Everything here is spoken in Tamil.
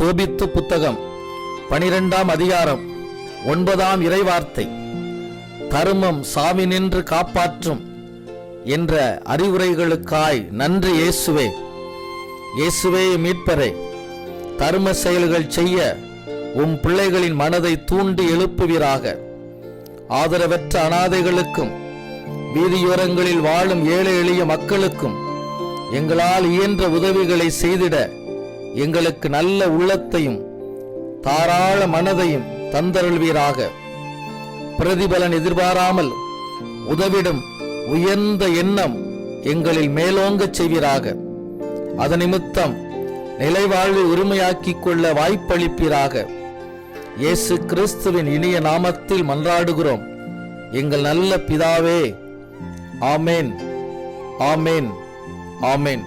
தோபித்து புத்தகம் 12ஆம் அதிகாரம் 9ஆம் இறைவார்த்தை. தர்மம் சாவி நின்று காப்பாற்றும் என்ற அறிவுரைகளுக்காய் நன்றி இயேசுவே. இயேசுவே மீட்பரே, தர்ம செயல்கள் செய்ய உம் பிள்ளைகளின் மனதை தூண்டி எழுப்புவீராக. ஆதரவற்ற அனாதைகளுக்கும் வீதியோரங்களில் வாழும் ஏழை எளிய மக்களுக்கும் எங்களால் இயன்ற உதவிகளை செய்திட எங்களுக்கு நல்ல உள்ளத்தையும் தாராள மனதையும் தந்தருள்வீராக. பிரதிபலன் எதிர்பாராமல் உதவிடும் உயர்ந்த எண்ணம் எங்களில் மேலோங்கச் செய்வீராக. அதன் நிமித்தம் நிலைவாழ்வை உரிமையாக்கிக் கொள்ள வாய்ப்பளிப்பீராக. இயேசு கிறிஸ்துவின் இனிய நாமத்தில் மன்றாடுகிறோம் எங்கள் நல்ல பிதாவே. ஆமேன், ஆமேன், ஆமேன்.